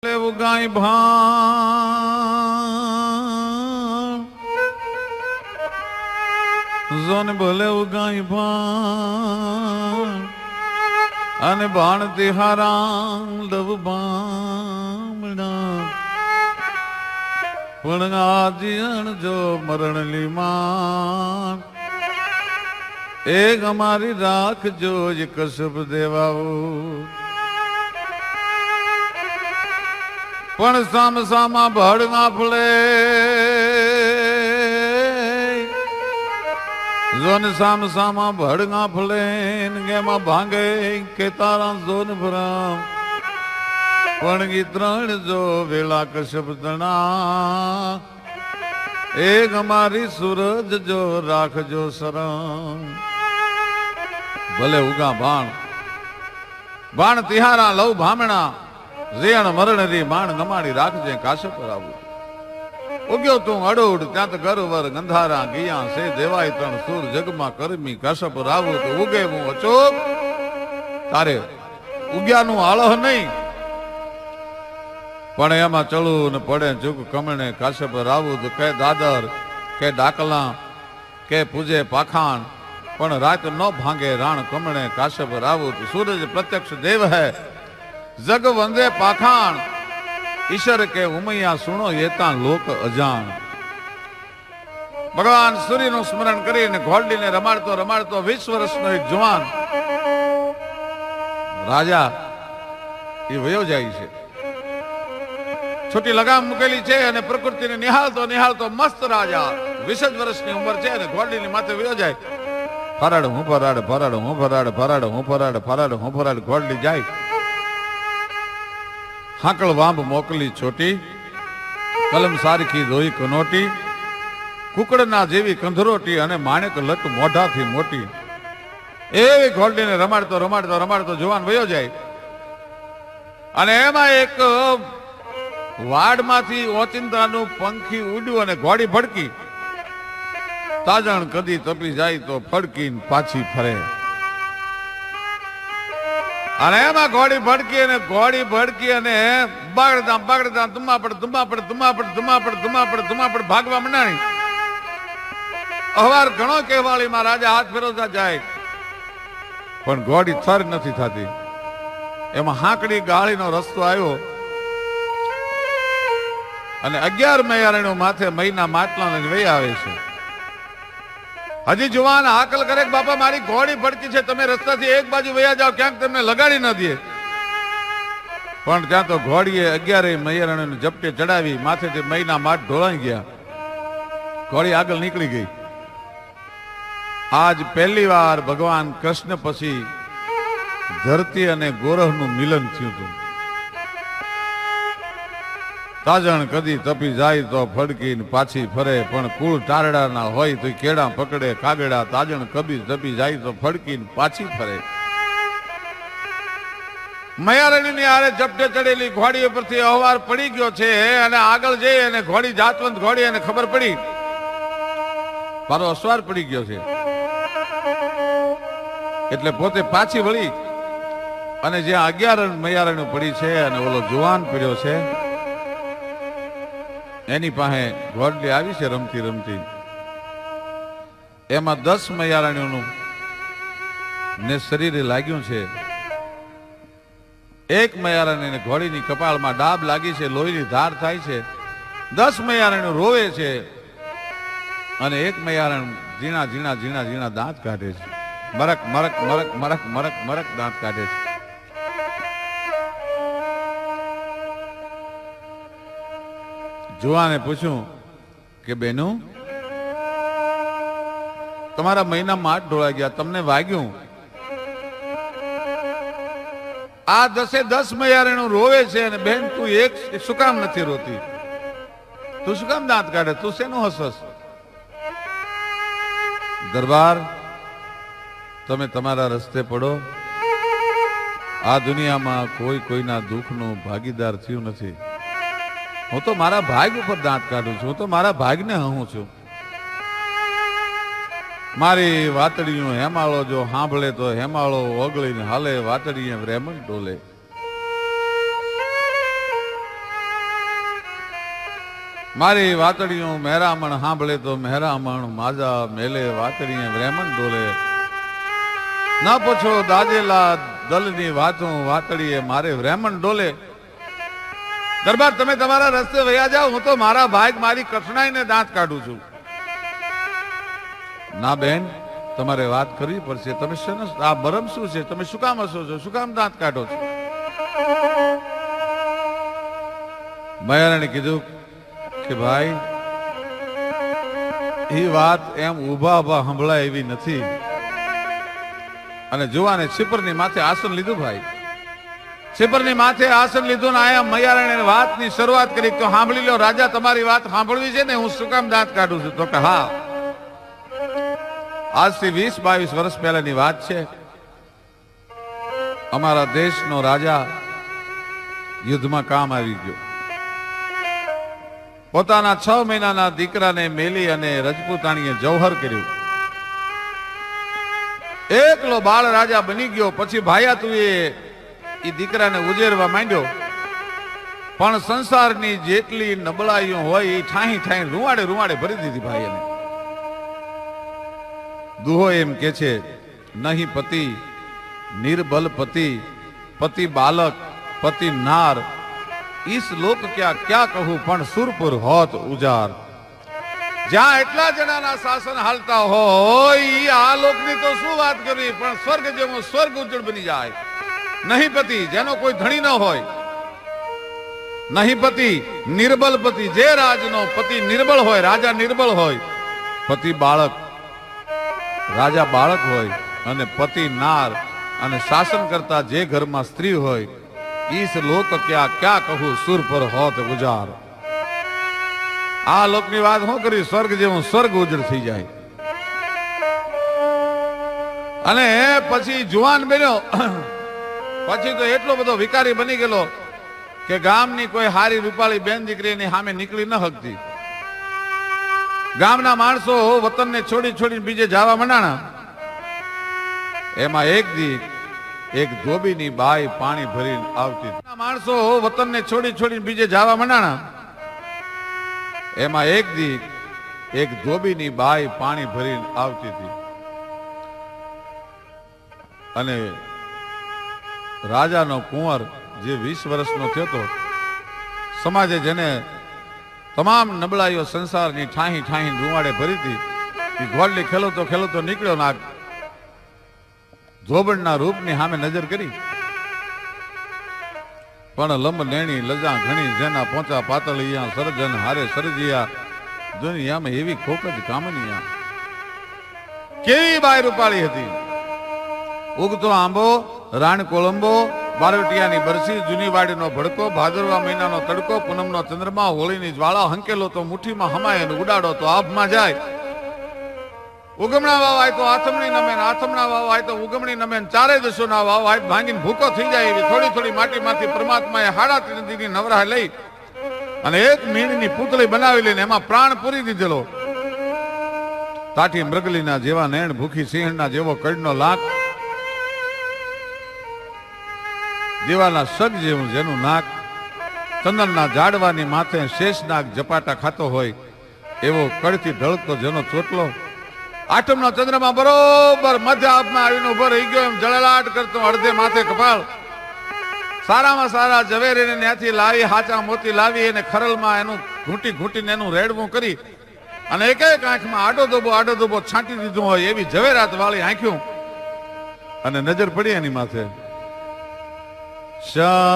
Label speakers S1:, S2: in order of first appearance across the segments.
S1: લેવું ગાય ભાણ જોન ભલેવું ગાય ભાણ અને ભાણ તિહારા લવ બામણા પણ આજીણ જો મરણ લીમાન એક અમારી રાખજો જ કસબ દેવાઓ પણ સામ સામા ભડ ના ફળે જોન સામ સામા ભડ ના ફળે ગેમાં ભાંગે કે તારા જોન ભરામ પણ ગી ત્રણ જો વેલા કશબ તણા એક અમારી સૂરજ જો રાખજો શરમ ભલે ઉગા ભાણ ભાણ તિહારા લવ ભામણા રેણ મરણ રી માણ નમાડી રાખજે કાશે પર આવું ઉગ્યો તું અડોડ ત્યાં તો ગરવર ગંધારા ગિયા સે દેવાય ત્રણ સુર જગમાં કરમી કાશે પર આવું તો ઉગે હું અચોક તારે ઉગ્યાનું આળહ નહીં પણ એમાં ચડું ને પડે ચૂક કમણે કાશે પર આવું તો કે દાદર કે ડાકલા કે પૂજે પાખાણ પણ રાત ન ભાંગે રાણ કમણે કાશે પર આવું તો સૂરજ પ્રત્યક્ષ દેવ હૈ જગ વંદે પાખાણ ઈશ્વર કે ઉમૈયા સુણો એતા લોક અજાણ ભગવાન સૂર્યનું સ્મરણ કરીને ઘોડીને રમાડતો રમાડતો 20 વર્ષનો એક જવાન રાજા એ વયો જાય છે. છોટી લગામ મૂકેલી છે અને પ્રકૃતિને નિહાળતો નિહાળતો મસ્ત રાજા 20 વર્ષની ઉંમર છે અને ઘોડીની માથે વયો જાય. ફરાડ હું ફરાડ ફરાડ હું ફરાડ ફરાડ હું ફરાડ ફરાડ હું ફરાડ ઘોડી જાય. હાકળ વાંબ મોકલી છોટી કલમ સારખી રોઈ કનોટી કુકડના જેવી કંધરોટી અને માણેક લટ મોઢાથી મોટી એવી ઘોડીને રમાડતો રમાડતો રમાડતો જવાન વયો જાય. અને એમાં એક વાડમાંથી ઓચિંતાનું પંખી ઉડ્યું અને ઘોડી ફડકી. તાજણ કદી તપી જાય તો ફડકીને પાછી ફરે. અને એમાં ઘોડી ભડકી અને બાગડતા બાગડતા ધુમાપડ ભાગવા મંડાણી. અવાર ઘણો કહેવાળીમાં રાજા હાથ ફેરવતા જાય પણ ઘોડી થર નથી થતી. એમાં હાંકડી ગાળીનો રસ્તો આવ્યો અને 11 મૈયારણીઓ માથે મહિના માટલા વહી આવે છે. હજી જુવાન હાકલ કરે કે બાપા મારી ઘોડી ભડકી છે, તમે રસ્તાથી એક બાજુ વયા જાઓ, ક્યાંક તમને લગાડી ન દે. પણ ત્યાં તો ઘોડીએ 11 મૈયારણીને ઝપટે ચડાવી માથેથી મહિના માટ ઢોળાઈ ગયા. ઘોડી આગળ નીકળી ગઈ. આજ પહેલી વાર ભગવાન કૃષ્ણ પછી ધરતી અને ગોરહનું મિલન થયું હતું. તાજણ કદી તપી જાય તો ફડકીને પાછી ફરે પણ કુળ ટારડા ના હોય તો કેળા પકડે કાગડા. તાજણ કદી તપી જાય તો ફડકીને પાછી ફરે. મૈયારણીની આરે ઝપટે ચડેલી ઘોડી ઉપરથી અહવાર પડી ગયો છે અને આગળ જઈ અને ઘોડી જાતવંત ઘોડી અને ખબર પડી મારો અસવાર પડી ગયો છે એટલે પોતે પાછી વળી અને જ્યાં 11 મૈયારણી પડી છે અને ઓલો જુવાન પડ્યો છે એની પાસે ઘોડી આવી છે રમતી રમતી. એમાં 10 મૈયારણીઓનું ને શરીરે લાગ્યું છે. એક મૈયારણીને ઘોડીની કપાળમાં ડાબ લાગી છે, લોહીની ધાર થાય છે. 10 મૈયારણીઓ રોવે છે અને એક મૈયારણ ઝીણા ઝીણા ઝીણા ઝીણા દાંત કાઢે છે. મરક મરક મરક મરક મરક મરક દાંત કાઢે છે. જુવાને પૂછ્યું કે બેનું તમારા મહિના માટ ઢોળાઈ ગયા, તમને વાગ્યું? આ 10 મૈયારણીઓ રોવે છે અને બેન તું એક શું કામ નથી રોતી? તું શું કામ દાંત કાઢે? તું શેનું હસસ? દરબાર તમે તમારા રસ્તે પડો. આ દુનિયામાં કોઈ કોઈના દુઃખનો ભાગીદાર થયું નથી. હું તો મારા ભાગ ઉપર દાંત કાઢું છું. હું તો મારા ભાગને હહું છું. મારી વાતડીયું હેમાળો જો સાંભળે તો હેમાળો ઓગળીને હાલે, વાતડીએ રેમણ ડોલે. મારી વાતડીયું મહેરામણ સાંભળે તો મહેરામણ માજા મેલે વાતડીએ બ્રાહ્મણ ડોલે ના પૂછો દાજેલા દલની વાતો વાતડીએ મારે બ્રાહ્મણ ડોલે. દરબાર તમે તમારા રસ્તે વયા જાઓ, હું તો મારા ભાગ મારી કઠણાઈને દાંત કાઢું છું. ના બેન, તમારે વાત કરવી પડશે. તમે આ બરમ શું છે? તમે શું કામ હસો છો? શું કામ દાંત કાઢો છો? મયારાણે કીધું કે ભાઈ એ વાત એમ ઉભા ઉભા સંભળાય એવી નથી. અને જુવાને છીપરની માથે આસન લીધું. ભાઈ છીપરની માથે આસન લીધું ને આયા મયારાણે વાતની શરૂઆત કરી. તો સાંભળી લો રાજા, તમારી વાત સાંભળવી છે ને, હું શું કામ દાંત કાઢું છું? તો કે હા, આજથી 20-22 વર્ષ પહેલાની વાત છે. અમારા દેશનો રાજા યુદ્ધમાં કામ આવી ગયો. પોતાના 6 મહિનાના દીકરાને મેલી અને રજપૂતાણીએ જૌહર કર્યું. એકલો બાળ રાજા બની ગયો. પછી ભાયાતુએ એ દીકરાને ઉજેરવા માંડ્યો. પણ સંસારની જેટલી નબળાઈઓ હોય એ ઠાહી ઠાહી રૂવાડે રૂવાડે ભરી દીધી ભાઈને. દુહો એમ કે છે, નહીં પતિ નિર્બલ પતિ, પતિ બાલક પતિ નાર, ઈસ લોક ક્યાં કહું પણ સુરપુર હોત ઉજાર. જ્યાં એટલા જણાના શાસન હાલતા હોય આ લોકની તો શું વાત કરવી, પણ સ્વર્ગ જેવો સ્વર્ગ ઉજ્જળ બની જાય. નહીં પતિ, જેનો કોઈ ધણી ન હોય. નહીં પતિ નિર્બલ પતિ, જે રાજનો પતિ નિર્બળ હોય, રાજા નિર્બળ હોય. પતિ બાળક, રાજા બાળક હોય. અને પતિ નાર, અને શાસન કરતા જે ઘરમાં સ્ત્રી હોય. ઈસ લોક ક્યાં કહું સુર પર હોત ગુજાર. આ લોકની વાત શું કરી? સ્વર્ગ જેવું સ્વર્ગ ઉજળ થઈ જાય. અને પછી જુવાન બન્યો. પછી તો એટલો બધો વિકારી બની ગયેલો કે ગામની કોઈ હારી રૂપાળી બેન દીકરીની સામે નીકળી ન શકતી. ગામના માણસો વતનને છોડી છોડીને બીજે જવા મંડાણા. એમાં એક દી એક ધોબીની બાઈ પાણી ભરીને આવતી. માણસો વતનને છોડી છોડીને બીજે જવા મંડાણા. એમાં એક દી એક ધોબીની બાઈ પાણી ભરીને આવતી હતી. અને રાજાનો કુંવર જે 20 વર્ષનો થયો હતો, સમાજે જેને તમામ નબળાઈઓ સંસારની ઠાહી ઠાહી રૂવાડે ભરી હતી, એ ઘોડલી ખેલતો નીકળ્યો ના ધોબણના રૂપની સામે નજર કરી. પણ લંબ લેણી લજા ઘણી, જેના પહોંચા પાતળિયા સર્જન હારે સર્જિયા, દુનિયામાં એવી ખોક જ કામનિયા. કેવી બાય રૂપાળી હતી. ઉગતો આંબો, રાણ કોળંબો, બારોટિયાની બરસી, જૂની વાડીનો ભડકો, ભાદરવા મહિનાનો તડકો, પૂનમનો ચંદ્રમા, હોળીની જ્વાળા, હંકેલો તો મુઠ્ઠીમાં હમાય અને ઉડાડો તો આભમાં જાય. ઉગમણા વાવ હોય તો આથમણી નમે, આથમણા વાવ હોય તો ઉગમણી નમે, ચારે દશોના વાવ હોય ભાંગીને ભૂકો થઈ જાય એવી થોડી થોડી માટીમાંથી પરમાત્માએ હાડા નદીની નવરાહ લઈ અને એક મીણની પૂતળી બનાવી લઈને એમાં પ્રાણ પૂરી દીધેલો. તાઠી મૃગલીના જેવા નૈણ, ભૂખી સિંહણના જેવો કડનો લાખ, દીવાના સગ જેવું જેનું નાક, ચંદનના ઝાડવાની માથે શેષનાગ ઝપાટા ખાતો હોય એવો કડથી ઢળકતો જેનો ચોટલો, આઠમનો ચંદ્રમાં બરોબર મધ્ય આપમાં આવીને ઉભો રહી ગયો એમ જળલાટ કરતો, અડધે માથે કપાળ, સારામાં સારા ઝવેરીને ત્યાંથી લાવી, હાચા મોતી લાવી અને ખરલમાં એનું ઘૂંટી ઘૂંટીને એનું રેડવું કરી અને એક એક આંખમાં આડો ધોબો છાંટી દીધું હોય એવી ઝવેરાત વાળી આંખ્યું. અને નજર પડી એની માથે. શા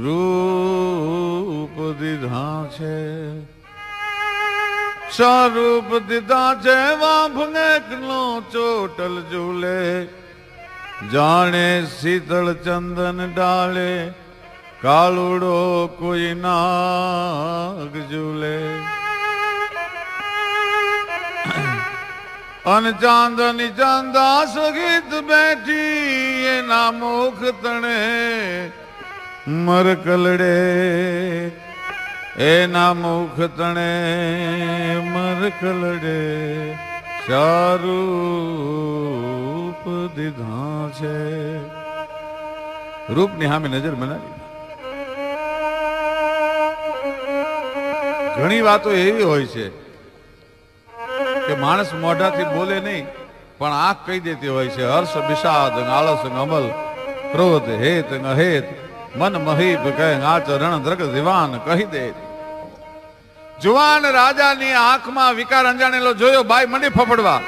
S1: રૂપ દીધા છે, સ્વરૂપ દીધા છે, વાંભનેકનો ચોટલ ઝૂલે, જાણે શીતળ ચંદન ડાળે, કાળુડો કોઈ નાગ ઝૂલે. અન ચાંદની ચાંદા સગીત બેઠી એના મુખ તણે મરકલડે, એના મુખ તણે મરકલડે, શારૂપ દીધા છે. રૂપની સામે નજર બનાવી. ઘણી વાતો એવી હોય છે કે માણસ મોઢાથી બોલે નહીં પણ આંખ કહી દેતી હોય છે. હર્ષ વિષાદ આળસ અમલ ક્રોધ હેત અહેત મન મહીપ કહે આચરણ દ્રગ દિવાન કહી દે. જુવાન રાજાની આંખમાં વિકાર અંજાણેલો જોયો, બાઈ મંડી ફફડવા.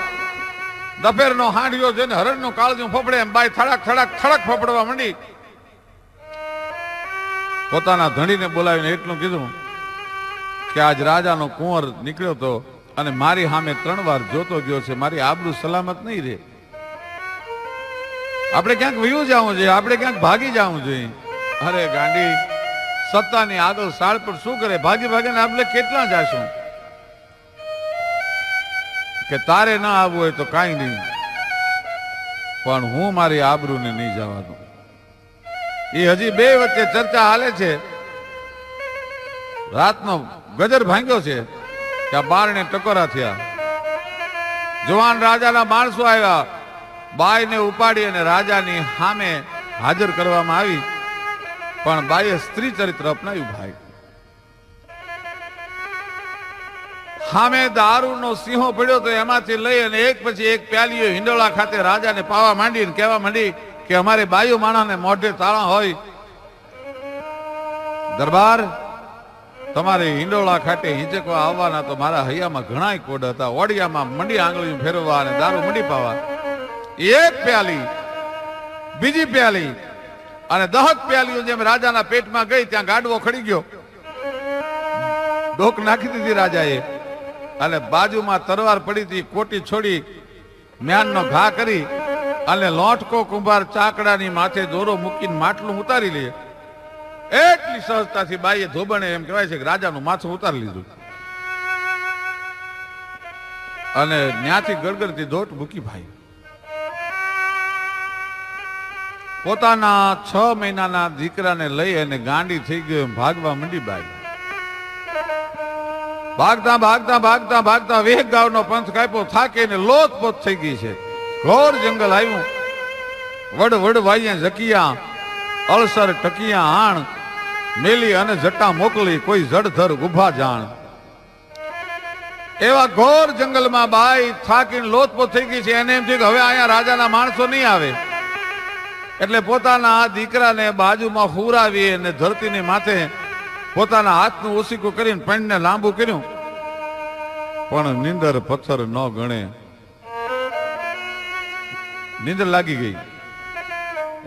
S1: દફેરનો હાંડિયો જોઈને હરણનું કાળજું ફફડે એમ બાઈ થડક થડક થડક ફફડવા મંડી. પોતાના ધણીને બોલાવીને એટલું કીધું કે આજ રાજાનો કુંવર નીકળ્યો તો અને મારી સામે 3 વાર જોતો ગયો છે, મારી આબરૂ સલામત નહીં રે. આપણે ક્યાંક વયું જવું જોઈએ, આપણે ક્યાંક ભાગી જવું જોઈએ. અરે ગાંડી, સત્તાની આગળ સાળ પર શું કરે, ભાગી ભાગીને આપણે કેટલા જાશું? કે તારે ના આવવું હોય તો કાંઈ નહીં, પણ હું મારી આબરૂને નહીં જવા દઉં. એ હજી બે વચ્ચે ચર્ચા હાલે છે. રાતનો ગજર ભાંગ્યો છે કે આ બારણે ટકોરા થયા. જુવાન રાજાના માણસો આવ્યા, બાઈને ઉપાડી અને રાજાની સામે હાજર કરવામાં આવી. પણ બાઈએ સ્ત્રી ચરિત્ર અપનાવ્યું. ભાઈ સામે દારૂનો સિંહો પડ્યો તો એમાંથી લઈ અને એક પછી એક પ્યાલીઓ હિંડોળા ખાતે રાજાને પાવા માંડી કહેવા માંડી કે અમારે બાયુ માણાને મોઢે તાળા હોય. દરબાર, તમારે હિંડોળા ખાતે હિંચકવા આવવાના તો મારા હૈયામાં ઘણાય કોડ હતા. ઓડિયામાં મંડી આંગળીઓ ફેરવવા અને દારૂ મંડી પાવા. એક પ્યાલી, બીજી પ્યાલી અને 10 પ્યાલીઓ જેમ રાજાના પેટમાં ગઈ ત્યાં ગાડવો ખડી ગયો. ડોક નાખી દીધી રાજાએ અને બાજુમાં તરવાર પડી હતી. કોટી છોડી મ્યાનનો ઘા કરી અને લોટકો કુંભાર ચાકડાની માથે દોરો મૂકીને માટલું ઉતારી લે. એટલી સહજતાથી બાઈએ ધોબણે એમ કહેવાય છે કે રાજાનું માથું ઉતારી લીધું અને ન્યાથી ગળગળતી દોટ મૂકી. ભાઈ પોતાના 6 મહિનાના દીકરાને લઈ અને ગાંડી થઈ ગયો ભાગવા મંડી. બાઈ ભાગતા ભાગતા ભાગતા ભાગતા વેગ ગાવનો પંથ કાપ્યો, થાકીને લોથપોથ થઈ ગઈ છે. ઘોર જંગલ આવ્યું. વડ વડ વાઈએ જકિયા, અળસર ટકિયા આણ, મેલી અને જટા મોકલી કોઈ જડધર ગુભા જાણ. એવા ઘોર જંગલમાં બાઈ થાકીને લોથપોથ થઈ ગઈ છે. એને એમ થયું કે હવે અહીંયા રાજાના માણસો નહીં આવે, એટલે પોતાના દીકરાને બાજુમાં હુરાવી અને ધરતીની માથે પોતાના હાથનું ઓસીકું કરીને પણને લાંબુ કર્યું. પણ નીંદર પથ્થર ન ગણે, નીંદર લાગી ગઈ.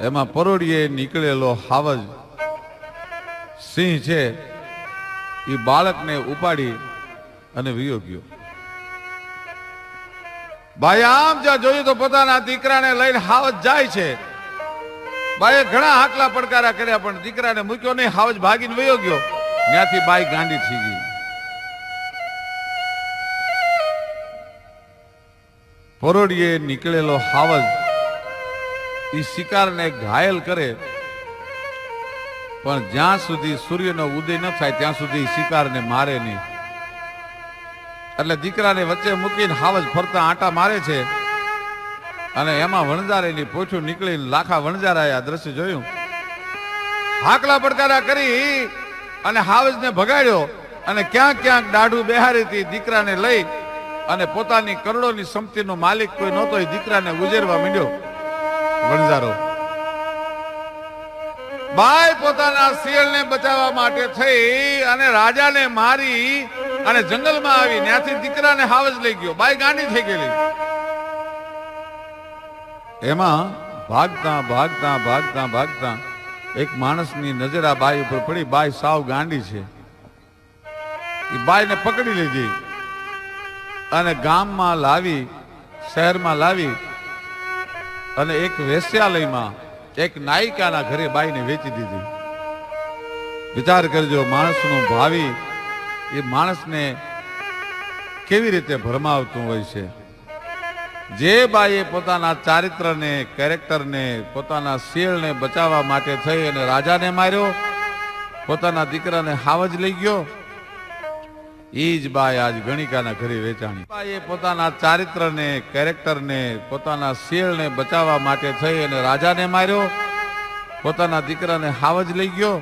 S1: એમાં પરોડીએ નીકળેલો હાવજ સિંહ છે એ બાળકને ઉપાડી અને વિયો ગયો. ભાઈ આમ જ્યાં જોયું તો પોતાના દીકરાને લઈને હાવજ જાય છે. બાઈએ ઘણા હાકલા પડકારા કર્યા પણ દીકરાને મૂક્યો નહીં. હાવજ ભાગીને વયો ગયો. ત્યાંથી બાઈ ગાંડી થઈ ગઈ. પરોડીએ નીકળેલો હાવજ એ શિકારને ઘાયલ કરે પણ જ્યાં સુધી સૂર્યનો ઉદય ન થાય ત્યાં સુધી શિકારને મારે નહીં. એટલે દીકરાને વચ્ચે મૂકીને હાવજ ફરતા આંટા મારે છે અને એમાં વણઝારેની પોઠું નીકળીને લાખા વણઝારાએ આ દ્રશ્ય જોયું. હાકલા પડકારા કરી અને હાવજને ભગાડ્યો અને ક્યાંક ક્યાંક દાઢું બેહારી હતી. દીકરાને લઈ અને પોતાની કરોડોની સંપત્તિનો માલિક કોઈ નહોતો એ દીકરાને ગુજરવા માંડ્યો વણઝારો. બાઈ પોતાના શિયાળને બચાવવા માટે થઈ અને રાજાને મારી અને જંગલમાં આવી. ત્યાંથી દીકરાને હાવજ લઈ ગયો. બાઈ ગાંડી થઈ ગયેલી. એમાં ભાગતા ભાગતા ભાગતા ભાગતા એક માણસની નજર આ બાઈ ઉપર પડી. બાઈ સાવ ગાંડી છે. એ બાઈને પકડી લીધી અને ગામમાં લાવી, શહેરમાં લાવી અને એક વેશ્યાલયમાં એક નાયિકાના ઘરે બાઈને વેચી દીધી. વિચાર કરજો, માણસનું ભાવિ એ માણસને કેવી રીતે ભરમાવતું હોય છે. જે બાઈએ પોતાના ચારિત્રને, કેરેક્ટરને, પોતાના શીળને બચાવવા માટે થઈ અને રાજાને માર્યો, પોતાના દીકરાને હાવજ લઈ ગયો, એ જ બાઈ આજ ગણિકાના ઘરે વેચાણી. બાઈએ પોતાના ચારિત્રને, કેરેક્ટરને, પોતાના શીળને બચાવવા માટે થઈ અને રાજાને માર્યો, પોતાના દીકરાને હાવજ લઈ ગયો,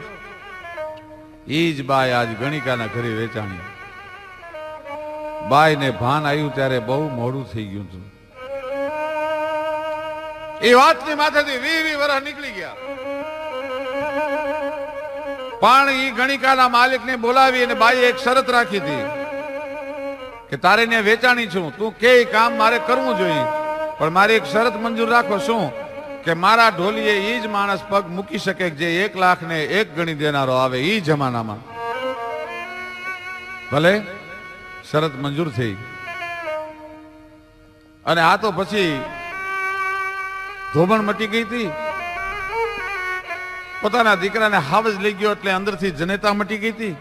S1: એ જ બાઈ આજ ગણિકાના ઘરે વેચાણી. બાઈ ને ભાન આવ્યું ત્યારે બહુ મોડું થઈ ગયું હતું. એ વાતની માથેથી 20 વર્ષ નીકળી ગયા. પણ એ ગણિકાના માલિકને બોલાવી અને બાઈએ એક શરત રાખી હતી કે તારે ને વેચાણી છું, તું કે કામ મારે કરવું જોઈએ, પણ મારી એક શરત મંજૂર રાખો. શું? કે મારા ઢોલીએ એ જ માણસ પગ મૂકી શકે જે 1 લાખ ને 1 ગણી દેનારો આવે એ જમાનામાં. ભલે શરત મંજૂર થઈ. અને આ તો પછી ધોબણ મટી ગઈ હતી. પોતાના દીકરાને હાવજ લઈ ગયો એટલે અંદરથી જનેતા મટી ગઈ હતી.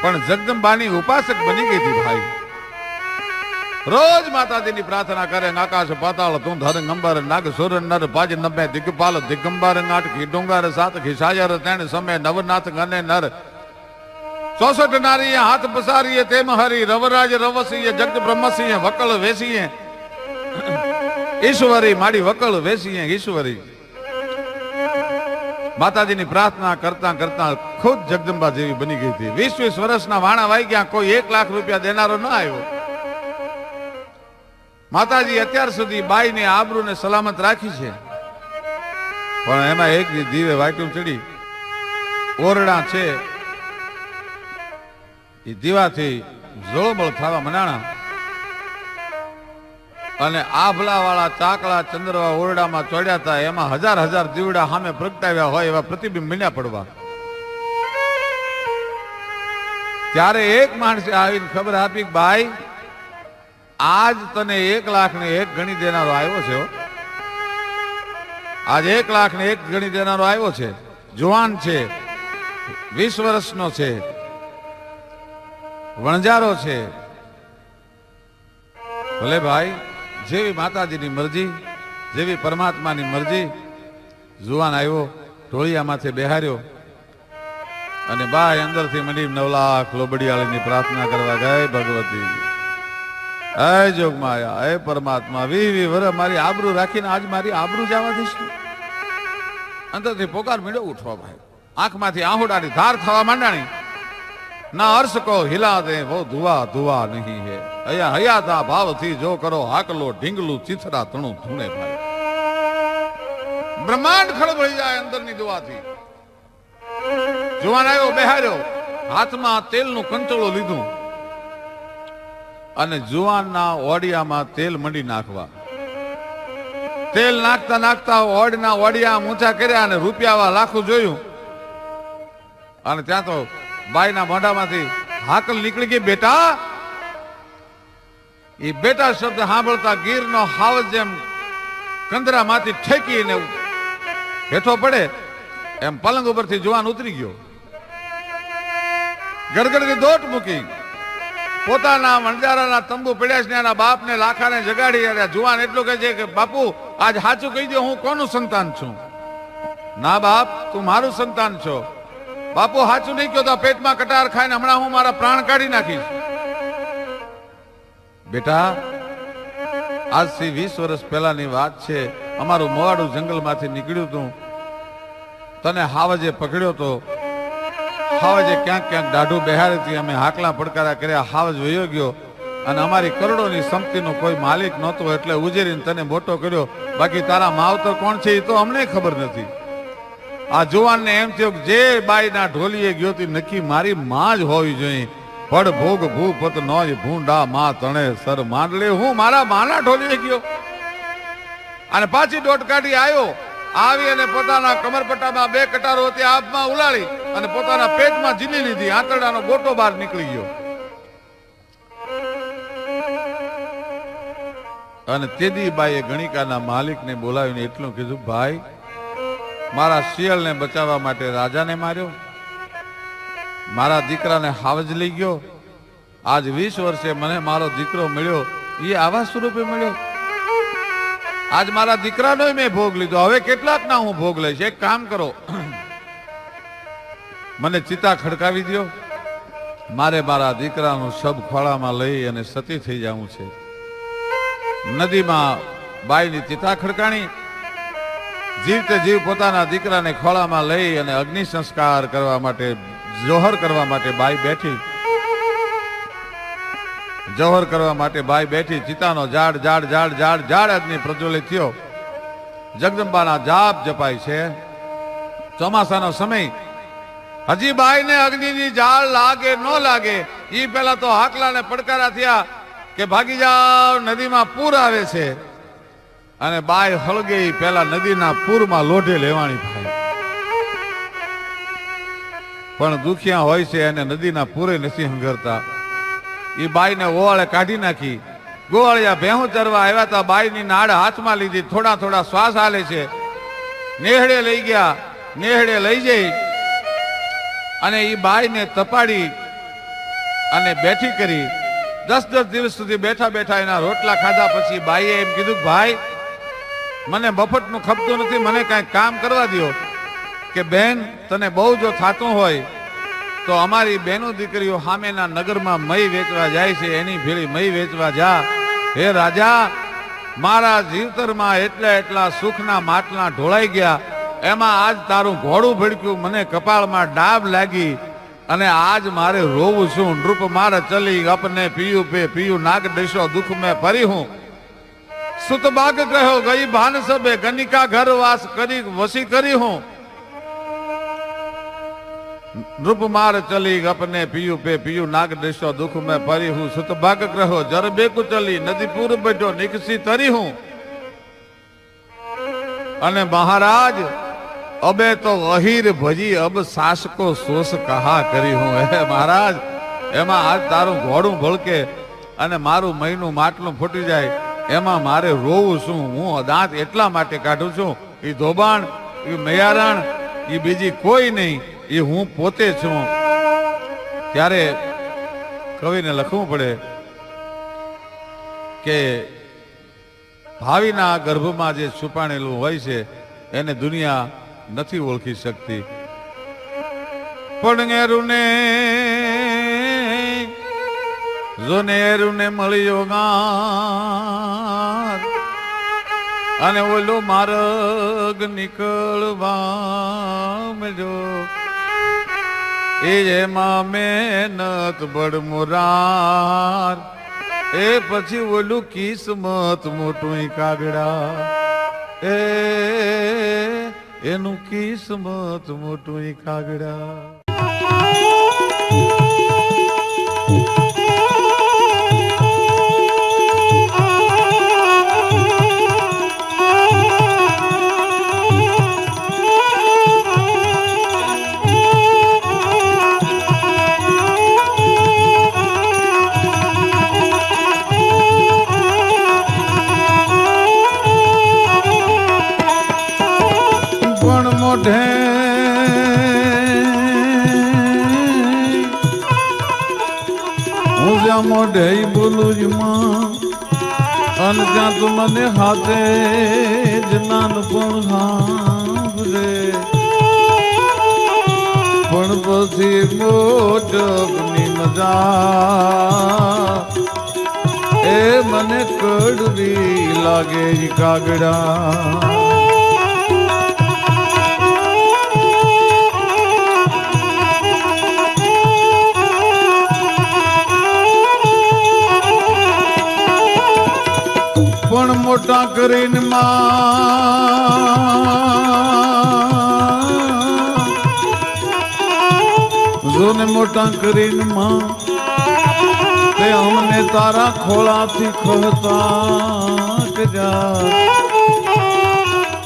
S1: પણ જગદંબાની ઉપાસક બની ગઈ હતી ભાઈ. રોજ માતાજીની પ્રાર્થના કરે. આકાશ પાતાળ તું ધર ગંબર નાગ સુર નર પાજ નભે દિગ્પાલ દિગંબર નાટકી ડુંગર સાત ખિસાયર તેણ સમય નવનાથ ગને નર 64 નારી હાથ પસારીએ તેમ હરી રવરાજ રવસીએ જગત બ્રહ્મસિંહ વકલ વેસીએ ઈશ્વરી માડી વકલ વેસીએ ઈશ્વરી. માતાજીની પ્રાર્થના કરતા કરતા ખુદ જગદંબા જેવી બની ગઈ હતી. 20 વર્ષના વાણા વાઈ ગયા. કોઈ 1 લાખ રૂપિયા દેનારો ન આવ્યો. માતાજી અત્યાર સુધી બાઈને આબરૂને સલામત રાખી છે. પણ એમાં એક દીવે વાટું ચડી ઓરડા છે એ દીવાથી જોળબળ થવા મનાણા. અને આભલા વાળા ચાકલા ચંદ્રવા ઓરડામાં ચોડ્યા હતા. એમાં 1000 દીવડા સામે પ્રગટાવ્યા હોય એવા પ્રતિબિંબ મીંડ્યા પડવા. ત્યારે એક માણસે આવીને ખબર આપી કે ભાઈ આજ તને 1 લાખ ને 1 ગણી દેનારો આવ્યો છે. આજ 1 લાખ ને 1 ગણી દેનારો આવ્યો છે. જુવાન છે, 20 વર્ષનો છે, વણજારો છે. ભલે ભાઈ, જેવી માતાજીની મરજી, જેવી પરમાત્માની મરજી. જુવાન આવ્યો, ઢોળિયા માથે બેહાર્યો અને બાઈ અંદરથી મંડી 9 લાખ લોબડિયાળીની પ્રાર્થના કરવા ગઈ. ભગવતી હે જોગમાયા, હે પરમાત્મા, 20 વર્ષ મારી આબરૂ રાખીને આજ મારી આબરૂ જવા દઈશ. અંદરથી પોકાર મીંડો ઉઠવા ભાઈ. આંખમાંથી આહુડાની ધાર થવા માંડાણી. ના અર્શ કો હિલા દે વો ધુઆ ધુઆ નહીં હે. અહીંયા હયાતા ભાવથી જો કરો હાકલો ઢીંગલું ચિથરા તણું ધૂણે ભાઈ. બ્રહ્માંડ ખળભળી જાય અંદરની દુઆથી. જુવાન આવ્યો, બેહાર્યો, હાથમાં તેલનું કંચોળું લીધું અને જુવાનના ઓડિયામાં તેલ મંડી નાખવા. તેલ નાખતા નાખતા ઓડના ઓડિયા ઊંચા કર્યા અને રૂપિયા લાખું જોયું. અને ત્યાં તો બાઈના મોઢામાંથી હાકલ નીકળી ગઈ, બેટા. એ બેટા શબ્દ સાંભળતા ગીરનો હાવજ જેમ કંદરામાંથી ઠેકીને હેઠો પડે એમ પલંગ ઉપરથી જુવાન ઉતરી ગયો. ગડગડથી દોટ મૂકી પોતાના વણજારાના તંબુ પડ્યા છે એના બાપને લાખાને જગાડી. અને જુવાન એટલું કહે છે કે બાપુ આજ સાચું કહી દો, હું કોનું સંતાન છું? ના બાપ, તું મારું સંતાન છો. બાપુ સાચું નહીં કહો તો પેટમાં કટાર ખાઈને હમણાં હું મારા પ્રાણ કાઢી નાખીશ. બેટા, આજથી 20 વર્ષ પહેલાની વાત છે. અમારું મોવાડું જંગલમાંથી નીકળ્યું હતું. તને હાવજે પકડ્યો તો. હાવજે ક્યાંક ક્યાંક દાઢું બેહારી હતી. અમે હાકલા પડકારા કર્યા. હાવજ વયો ગયો અને અમારી કરોડોની સંપત્તિનો કોઈ માલિક નહોતો એટલે ઉજેરીને તને મોટો કર્યો. બાકી તારા માવતર કોણ છે એ તો અમને ખબર નથી. આ જુવાનને એમ થયું કે જે બાઈના ઢોલીએ ગયો હતી નક્કી મારી માં જ હોવી જોઈએ. પડ ભોગ ભૂપત નોજ ભૂંડા માં તણે સર માંડલે. હું મારા માના ઢોલીએ ગયો અને પાછી દોટ કાઢી આવ્યો. આવી અને પોતાના કમરપટ્ટામાં 2 કટારો હતી આપમાં ઉલાળી અને પોતાના પેટમાં ઝીલી લીધી. આંતરડાનો ગોટો બહાર નીકળી ગયો. અને તેદી બાઈએ ગણિકાના માલિકને બોલાવીને એટલું કીધું, ભાઈ, મારા શિયાળને બચાવવા માટે રાજાને માર્યો, મારા દીકરાને હાવજ લઈ ગયો. આજ 20 વર્ષે મને મારો દીકરો મળ્યો, એ આવા સ્વરૂપે મળ્યો. આજ મારા દીકરાનો મેં ભોગ લીધો. હવે કેટલાક ના હું ભોગ લઈશ. એક કામ કરો, મને ચિતા ખડકાવી દો. મારે મારા દીકરાનું શબ ખોળામાં લઈ અને સતી થઈ જવું છે. નદીમાં બાઈની ચિતા ખડકાણી. જીવતે જીવ પોતાના દીકરાને ખોળામાં લઈ અને અગ્નિ સંસ્કાર કરવા માટે, જોહર કરવા માટે બાઈ બેઠી. જવહર કરવા માટે બાઈ બેઠી. ચિતાનો ઝાડ ઝાડ ઝાડ ઝાડ ઝાડ અગ્નિ પ્રજ્વલિત થયો. જગદંબાના જાપ જપાય છે. ચોમાસાનો સમય. હજી બાઈને અગ્નિની ઝાડ લાગે ન લાગે એ પેલા તો હાકલાને પડકારા થયા કે ભાગી જાઓ, નદીમાં પૂર આવે છે. અને બાઈ હળગે પેલા નદીના પૂરમાં લોઢે લેવાની થાય. પણ દુખિયા હોય છે અને નદીના પૂરે નથી હંગરતા. એ બાઈને ઓવાળે કાઢી નાખી. ગોવાળિયા ભેહું ચરવા આવ્યા હતા. બાઈની નાડ હાથમાં લીધી. થોડા થોડા શ્વાસ હાલે છે. નેહડે લઈ ગયા. નેહડે લઈ જઈ અને એ બાઈને તપાડી અને બેઠી કરી. 10 દિવસ સુધી બેઠા બેઠા એના રોટલા ખાધા. પછી બાઈએ એમ કીધું, ભાઈ મને મફતનું ખપતું નથી, મને કાંઈ કામ કરવા દો. કે બેન, તને બહુ જો થાતું હોય તો અમારી બહેનો દીકરીઓ સામેના નગરમાં મય વેચવા જાય છે, એની ભેળી મય વેચવા જા. હે રાજા, મારા જીવતરમાં એટલા સુખના માટલા ઢોળાઈ ગયા. એમાં આજ તારું ઘોડું ભડક્યું, મને કપાળમાં ડાબ લાગી અને આજ મારે રોવું છું. નૃપ મારે ચલી અપને પીયું પે પીયું નાગ દેશો દુઃખ મેં પરી હું. સુતબાગ કહ્યો ગઈ ભાન સબે ગનિકા ઘર વાસ કરી વસી કરી હું. નૃપ માર ચલી અપને પીયું પે પીયું નાગ દેશો દુઃખ મેં પરી હું. સુતબાગ ગ્રહો જર બેકુ ચલી નદી પૂર બેઠો નિકસી તરી હું. અને મહારાજ અબે તો અહીર ભજી અબ સાસ કો સોસ કહા કરી હું. હે મહારાજ, એમાં આજ તારું ઘોડું ભળકે અને મારું મહીનું માટલું ફૂટી જાય, એમાં મારે રોવું છું. હું દાંત એટલા માટે કાઢું છું, એ ધોબાણ, એ મૈયારણ, એ બીજી કોઈ નહીં, એ હું પોતે છું. ત્યારે કવિને લખવું પડે કે ભાવિના ગર્ભમાં જે છુપાણેલું હોય છે એને દુનિયા નથી ઓળખી શકતી. પણ એરુને જોનેરુને મળ્યો ગાર અને ઓલો માર્ગ નીકળવા મળ્યો. એ એમાં મહેનત બડ મોરાર, એ પછી ઓલું કિસ્મત મોટું કાગડા. એનું કિસ્મત મોટું કાગડા. મોઢે બોલું જ માં અને ત્યાં તો મને હાથે જ નાનપણ સાંભળે. પણ પછી મોટપની મજા એ મને કડવી લાગે કાગડા. પણ મોટા કરીને જોને મોટા કરીને તે અમને તારા ખોળાથી ખહતા કે જા.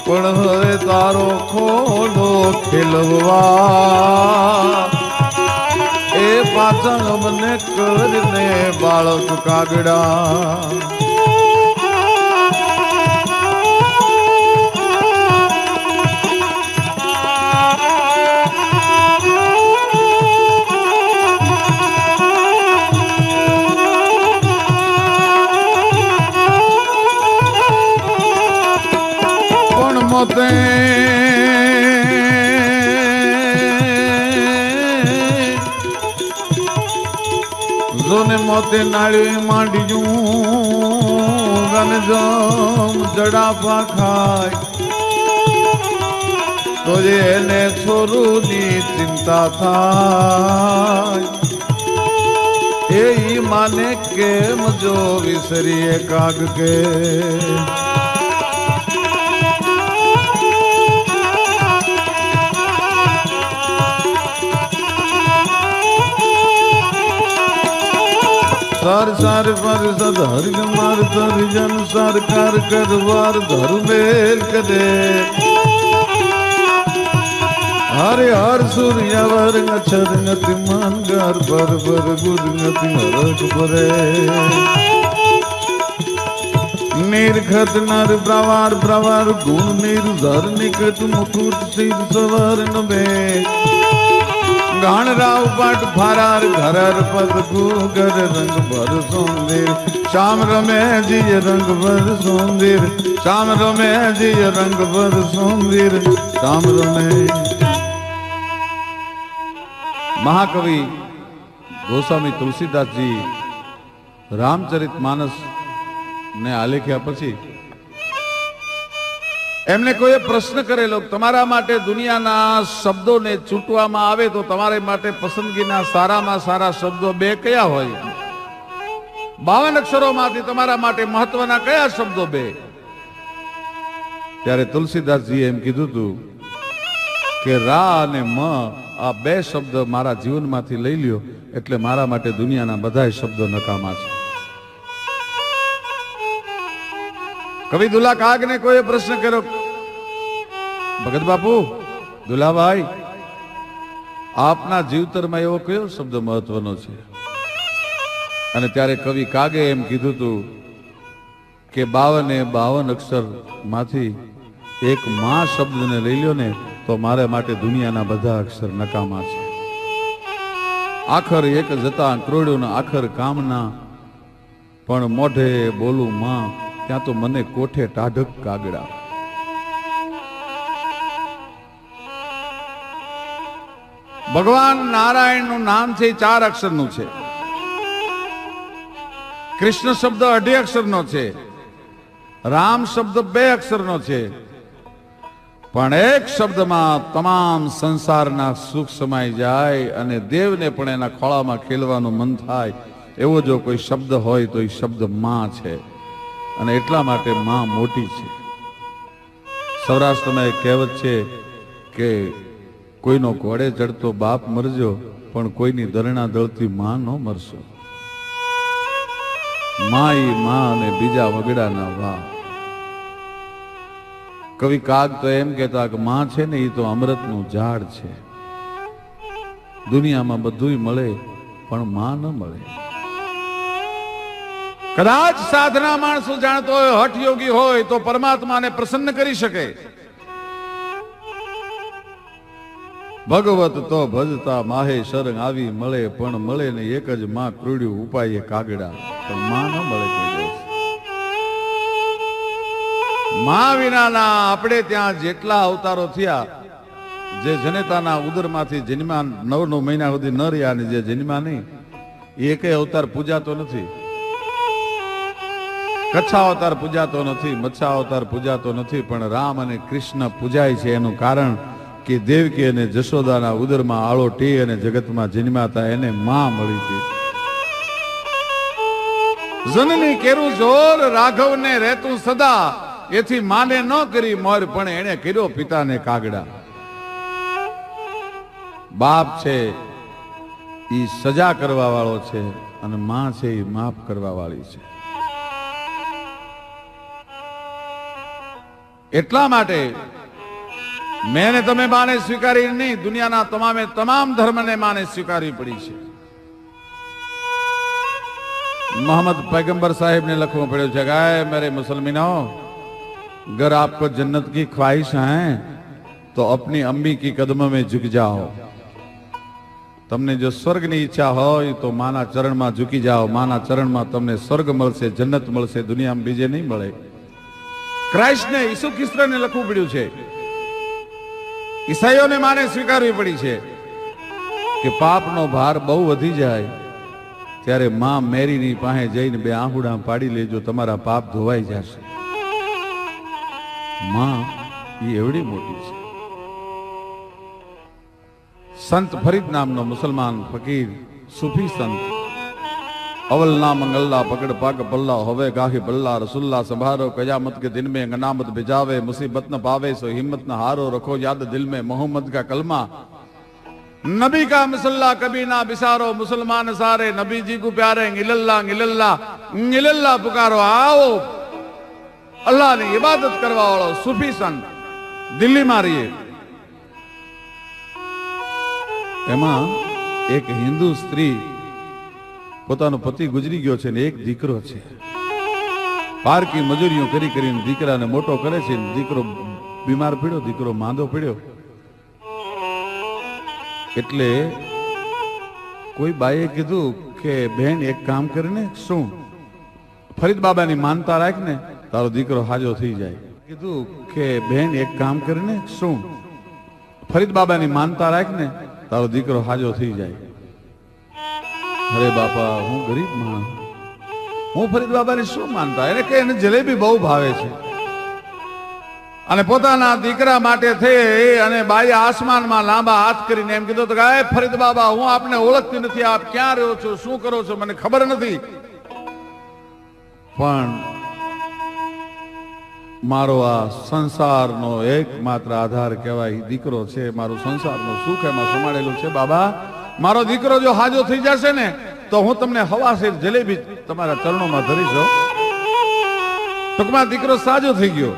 S1: પણ હવે તારો ખોડો ખેલવા એ પાછળ અમને કરીને બાળક કાગડા. મોતે જોને મોતે નાળી માંડ્યું ગન જમ જડાપા ખાય તો એને છોરુની ચિંતા થાય. એ એ ઈ માને કેમ જો વિસરીએ કાગ કે સાર સાર પર સદ હરિ માર તરિજન સરકાર કરવાર ધર્મેર કરે હરે હર સૂર્ય વર્ગ અક્ષર ગતિ માનગાર પર ગુર ગતિ હરક પરે નિર્ઘત નર પ્રવાર પ્રવાર ગુણ નિર્ધર નિકટ મુકુટ સિર સવાર નભે ગાણ રાવ પાટ ફારાર ઘરર પદ ગુગર રંગ ભર સોંદીર શ્યામ રમે જીય રંગ ભર સોંદીર શ્યામ રમે જીય રંગ ભર સોંદીર શ્યામ રમે મહાકવિ ગોસ્વામી તુલસીદાસજી રામચરિત માનસ ને આલેખ્યા પછી એમને કોઈ પ્રશ્ન કરેલો તમારા માટે દુનિયાના શબ્દોને ચૂંટવામાં આવે તો તમારા માટે પસંદગીના સારામાં સારા શબ્દો બે કયા હોય 52 અક્ષરોમાંથી તમારા માટે મહત્વના કયા શબ્દો બે ત્યારે તુલસીદાસજીએ એમ કીધું હતું કે રા અને મ આ બે શબ્દ મારા જીવનમાંથી લઈ લ્યો એટલે મારા માટે દુનિયાના બધા શબ્દો નકામા છે કવિ દુલા કાગને કોઈ પ્રશ્ન કર્યો ભગત બાપુ દુલાભાઈ આપના જીવતરમાં એવો કયો શબ્દ મહત્વનો છે અને ત્યારે કવિ કાગે એમ કીધું હતું કે 52 અક્ષર માંથી એક માં શબ્દને લઈ લ્યો ને તો મારા માટે દુનિયાના બધા અક્ષર નકામા છે આખર એક જતા ક્રોડ્યું આખર કામના પણ મોઢે બોલું માં ત્યાં તો મને કોઠે ટાઢક કાગડા ભગવાન નારાયણ નું નામ છે 4 અક્ષરનું છે કૃષ્ણ શબ્દ 2.5 અક્ષરનો છે રામ શબ્દ 2 અક્ષરનો છે પણ એક શબ્દમાં તમામ સંસારના સુખ સમાઈ જાય અને દેવને પણ એના ખોળામાં ખેલવાનું મન થાય એવો જો કોઈ શબ્દ હોય તો એ શબ્દ માં છે અને એટલા માટે માં મોટી છે સૌરાષ્ટ્રમાં એક કહેવત છે કે કોઈનો ઘોડે ચડતો બાપ મરજો પણ કોઈની દરણા દળતી માં ન મરશો માં અને બીજા વગડાના વાહ કવિ કાગ તો એમ કહેતા કે માં છે ને એ તો અમૃતનું ઝાડ છે દુનિયામાં બધું મળે પણ માં ન મળે કદાચ સાધના માણસો જાણતો હોય હઠ યોગી હોય તો પરમાત્માને પ્રસન્ન કરી શકે ભગવત તો ભજતા માહે શરણ આવી મળે પણ મળે ને એક જ માં ક્રૂડ્યું ઉપાય કાગડા પણ માં ન મળે કોઈ દિવસ માં વિનાના આપણે ત્યાં જેટલા અવતારો થયા જે જનેતાના ઉદરમાંથી જન્મા 9 મહિના સુધી ન રહ્યા ને જે જન્મા નહીં એકેય અવતાર પૂજાતો નથી કચ્છા અવતાર પૂજાતો નથી મચ્છા અવતાર પૂજાતો નથી પણ રામ અને કૃષ્ણ પૂજાય છે એનું કારણ કે દેવકી અને જશોદાના ઉદરમાં આળો ટી અને જગતમાં જન્માતા એને માં મળી હતી જનની કેરું જોર રાઘવને રહેતું સદા એથી માને ન કરી મોર પણ એને કર્યો પિતાને કાગડા બાપ છે ઈ સજા કરવા વાળો છે અને માં છે ઈ માફ કરવા વાળી છે એટલા માટે મેં ને તમે માને સ્વીકારી નહીં દુનિયાના તમામ ધર્મને માને સ્વીકારવી પડી છે मोहम्मद पैगंबर साहिब ने लखों पढ़ो जगाए मेरे मुसलमानों अगर आपको जन्नत की ख्वाहिश है तो अपनी अम्मी की कदमों में झुक जाओ तमने जो स्वर्ग की इच्छा हो तो माना चरण में झुकी जाओ माना चरण में तमने स्वर्ग मळशे जन्नत मळशे दुनिया में बीजे नहीं मळे क्राइस्ट ने ईसु ख्रिस्त ने लखવું પડ્યું છે ઈસાઈઓને માને સ્વીકારવી પડી છે કે પાપનો ભાર બહુ વધી જાય ત્યારે માં મેરીની પાસે જઈને બે આંગુડા પાડી લેજો તમારા પાપ ધોવાઈ જશે માં એ એવડી મોટી છે સંત ફરીદ નામનો મુસલમાન ફકીર સૂફી સંત अवलना मंगल्ला पकड़ पाक पल्ला होवे गाही बल्ला रसुल्ला संभारो कयामत के दिन में गनामत भिजावे मुसीबत न पावे सो हिम्मत न हारो रखो याद दिल में मोहम्मद का कलमा नबी का मसल्ला कभी ना बिसारो मुसलमान सारे नबी जी को प्यारे गिलल्ला गिलल्ला गिलल्ला पुकारो आओ अल्लाह ने इबादत करवा वालो सूफी संत दिल्ली मारिए एमा एक हिंदू स्त्री પોતાનો પતિ ગુજરી ગયો છે ને એક દીકરો છે પારકી મજૂરીઓ કરી કરીને દીકરાને મોટો કરે છે દીકરો બીમાર પડ્યો દીકરો માંદો પડ્યો એટલે કોઈ બાઈએ કીધું કે બહેન એક કામ કરીને શું ફરીદ બાબાની માનતા રાખ ને તારો દીકરો હાજો થઈ જાય કીધું કે બહેન એક કામ કરીને શું ફરીદ બાબાની માનતા રાખ ને તારો દીકરો હાજો થઈ જાય अरे बापा हूँ गरीब मां हूँ फरीद बाबा ने शू मानता है कि એને જલેબી બહુ ભાવે છે અને પોતાના દીકરા માટે થઈ અને બાઈ આસમાનમાં લાંબા હાથ કરીને એમ કીધું કે એ ફરીદ બાબા હું આપને ઓળખતી નથી આપ ક્યાં રહ્યો છો શું કરો છો મને ખબર નથી પણ મારો આ સંસારનો એકમાત્ર આધાર કહેવાય દીકરો છે મારો સંસારનો સુખ એમાં સમાડેલું છે બાબા મારો દીકરો જો હાજો થઈ જશે ને તો હું તમને હવાસેર જલેબી તમારા ચરણોમાં ધરીશ ટૂંકમાં દીકરો સાજો થઈ ગયો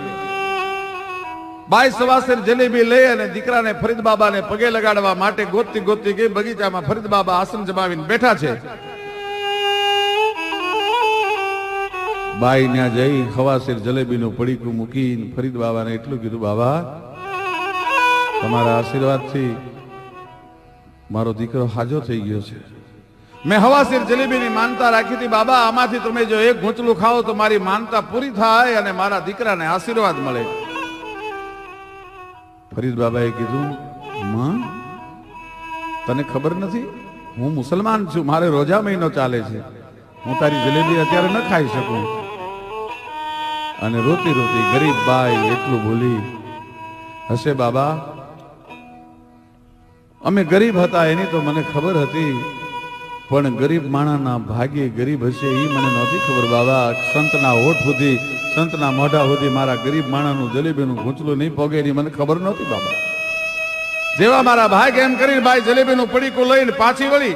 S1: બાઈ સવાસેર જલેબી લઈ અને દીકરાને ફરીદ બાબાને પગે લગાડવા માટે ગોતતી ગોતતી ગઈ બગીચામાં ફરીદ બાબા આસન જમાવીને બેઠા છે બાઈ ત્યાં જઈ હવાસેર જલેબીનું પડીકું મૂકીને ફરીદ બાબાને એટલું કીધું બાબા તમારા આશીર્વાદથી મારો દીકરો હાજો થઈ ગયો છે મેં હવાસેર જલેબીની માનતા રાખી હતી બાબા આમાંથી તમે જો એક ઘૂંચલું ખાઓ તો મારી માનતા પૂરી થાય અને મારા દીકરાને આશીર્વાદ મળે ફરીદ બાબાએ કીધું માં તને ખબર નથી હું મુસલમાન છું મારે રોજા મહિનો ચાલે છે હું તારી જલેબી અત્યારે ન ખાઈ શકું અને રોતી રોતી ગરીબ બાઈ એટલું બોલી હશે બાબા અમે ગરીબ હતા એની તો મને ખબર હતી પણ ગરીબ માણાના ભાગ્ય ગરીબ હશે એ મને નહોતી ખબર બાબા સંતના હોઠ સુધી સંતના મોઢા સુધી મારા ગરીબ માણાનું જલેબીનું ઘૂંચલું નહીં પોગે એની મને ખબર નહોતી બાબા જેવા મારા ભાઈ એમ કરીને ભાઈ જલેબીનું પડીકું લઈને પાછી વળી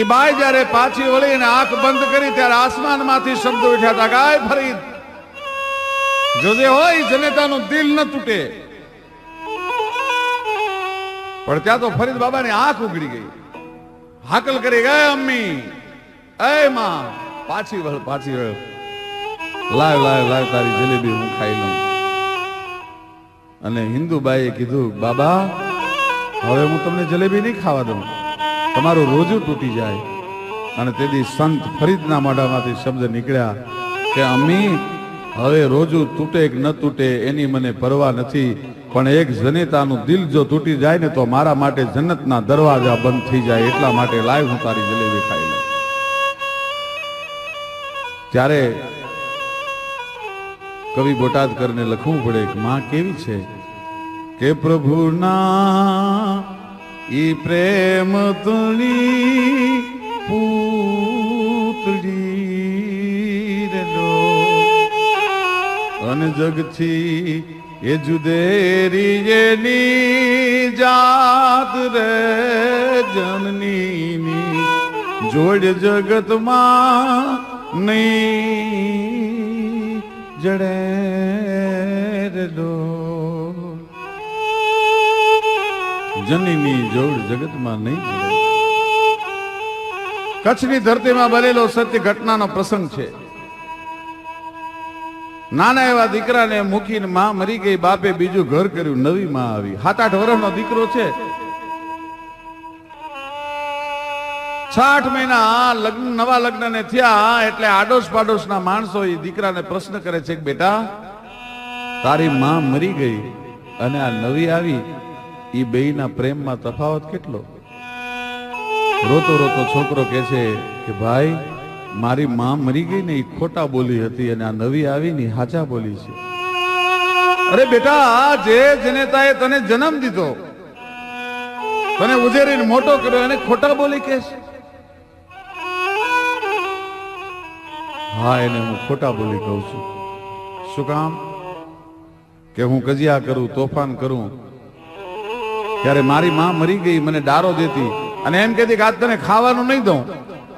S1: એ બાઈ જયારે પાછી વળીને આંખ બંધ કરી ત્યારે આસમાનમાંથી શબ્દો ઉઠ્યા હતા ગાય ફરીદ જોજે હોય જનેતાનું દિલ ન તૂટે પણ ત્યાં તો ફરીદ બાબાની આંખ ઉઘડી ગઈ હાકલ કરી ગયા અમ્મી એ માં પાછી વળ લાવ લાવ લાવ તારી જલેબી હું ખાઈ લઉં અને હિન્દુબાઈએ કીધું બાબા હવે હું તમને જલેબી નહીં ખાવા દઉં તમારું રોજુ તૂટી જાય અને તેથી સંત ફરીદના મોઢામાંથી શબ્દ નીકળ્યા કે અમ્મી હવે રોજુ તૂટે કે ન તૂટે એની મને પરવા નથી પણ એક જનેતાનું દિલ જો તૂટી જાય ને તો મારા માટે જન્નતના દરવાજા બંધ થઈ જાય એટલા માટે લાવ હું તારી જલેબી ખાઈ લઉં ત્યારે કવિ બોટાદકરને લખવું પડે કે માં કેવી છે કે પ્રભુના ઈ પ્રેમ તુણી પૂતળી રેલો અન જગથી એ જુદેરી એની જાત રે જનની જોડ જગતમાં નહીં જડે રેલો જનની જોડ જગતમાં નહીં જડે કચ્છની ધરતીમાં બનેલો સત્ય ઘટનાનો પ્રસંગ છે નાના એવા દીકરાને મૂકીને માં મરી ગઈ બાપે બીજું ઘર કર્યું નવી માં આવી 7-8 વર્ષનો દીકરો છે 6-8 મહિના નવા લગ્ન ને થયા એટલે આડોશ પાડોશના માણસો એ દીકરાને પ્રશ્ન કરે છે કે બેટા તારી માં મરી ગઈ અને આ નવી આવી એ બેયના પ્રેમમાં તફાવત કેટલો રોતો રોતો છોકરો કહે છે કે ભાઈ મારી માં મરી ગઈ ને એ ખોટા બોલી હતી અને આ નવી આવી ને હાચા બોલી છે અરે બેટા જે જનેતાએ તને જન્મ દીધો તને ઉજેરીને મોટો કર્યો એને ખોટા બોલી કે હા એને હું ખોટા બોલી કહું છું. શું કામ? કે હું કજિયા કરું, તોફાન કરું. ત્યારે મારી માં મરી ગઈ, મને ડારો દેતી અને એમ કહેતી કે આજ તને ખાવાનું નહીં દઉં.